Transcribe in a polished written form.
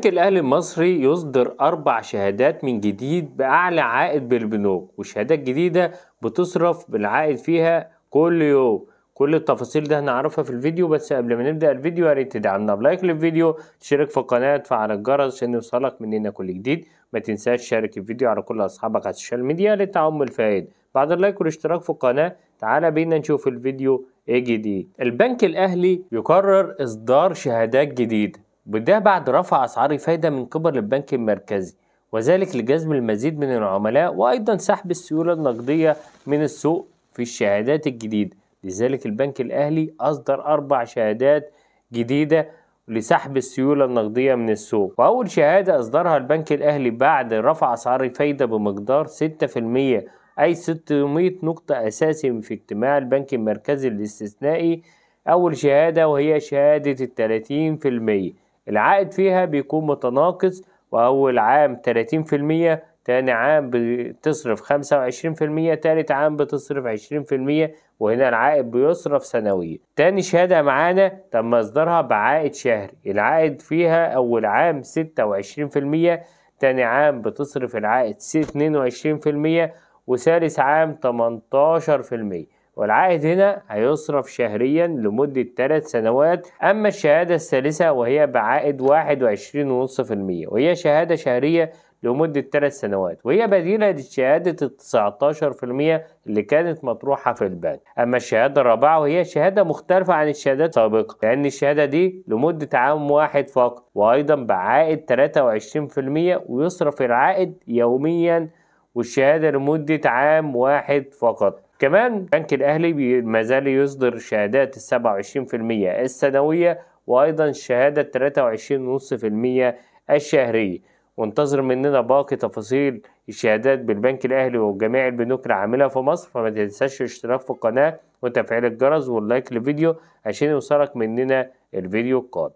البنك الأهلي المصري يصدر 4 شهادات من جديد بأعلى عائد بالبنوك، وشهادات جديدة بتصرف بالعائد فيها كل يوم. كل التفاصيل ده هنعرفها في الفيديو، بس قبل ما نبدأ الفيديو يا ريت تدعمنا بلايك للفيديو، تشترك في القناة، تفعل الجرس عشان يوصلك مننا كل جديد. ما تنساش تشارك الفيديو على كل أصحابك على السوشيال ميديا للتعم الفائد. بعد اللايك والاشتراك في القناة تعالى بينا نشوف الفيديو ايه جديد. البنك الأهلي يقرر إصدار شهادات جديدة، وده بعد رفع أسعار الفايدة من قبل البنك المركزي، وذلك لجذب المزيد من العملاء وأيضا سحب السيولة النقدية من السوق في الشهادات الجديدة. لذلك البنك الأهلي أصدر 4 شهادات جديدة لسحب السيولة النقدية من السوق. وأول شهادة أصدرها البنك الأهلي بعد رفع أسعار الفايدة بمقدار 6%، أي 600 نقطة أساسي في اجتماع البنك المركزي الاستثنائي. أول شهادة وهي شهادة 30%، العائد فيها بيكون متناقص، وأول عام 30%، تاني عام بتصرف 25%، تالت عام بتصرف 20%، وهنا العائد بيصرف سنويا. تاني شهادة معانا تم إصدارها بعائد شهري، العائد فيها أول عام 26%، تاني عام بتصرف العائد 22%، وثالث عام 18%، والعائد هنا هيصرف شهريا لمدة 3 سنوات. أما الشهادة الثالثة وهي بعائد 21.5%، وهي شهادة شهرية لمدة 3 سنوات، وهي بديلة لشهادة 19% اللي كانت مطروحة في البنك. أما الشهادة الرابعة وهي شهادة مختلفة عن الشهادات السابقة، لأن الشهادة دي لمدة عام واحد فقط، وأيضا بعائد 23%، ويصرف العائد يوميا، والشهادة لمدة عام واحد فقط. كمان البنك الأهلي مازال يصدر شهادات 27% السنوية، وأيضا شهادة 23.5% الشهرية. وانتظر مننا باقي تفاصيل الشهادات بالبنك الأهلي وجميع البنوك العاملة في مصر. فما تنساش الاشتراك في القناة وتفعيل الجرس واللايك للفيديو عشان يوصلك مننا الفيديو القادم.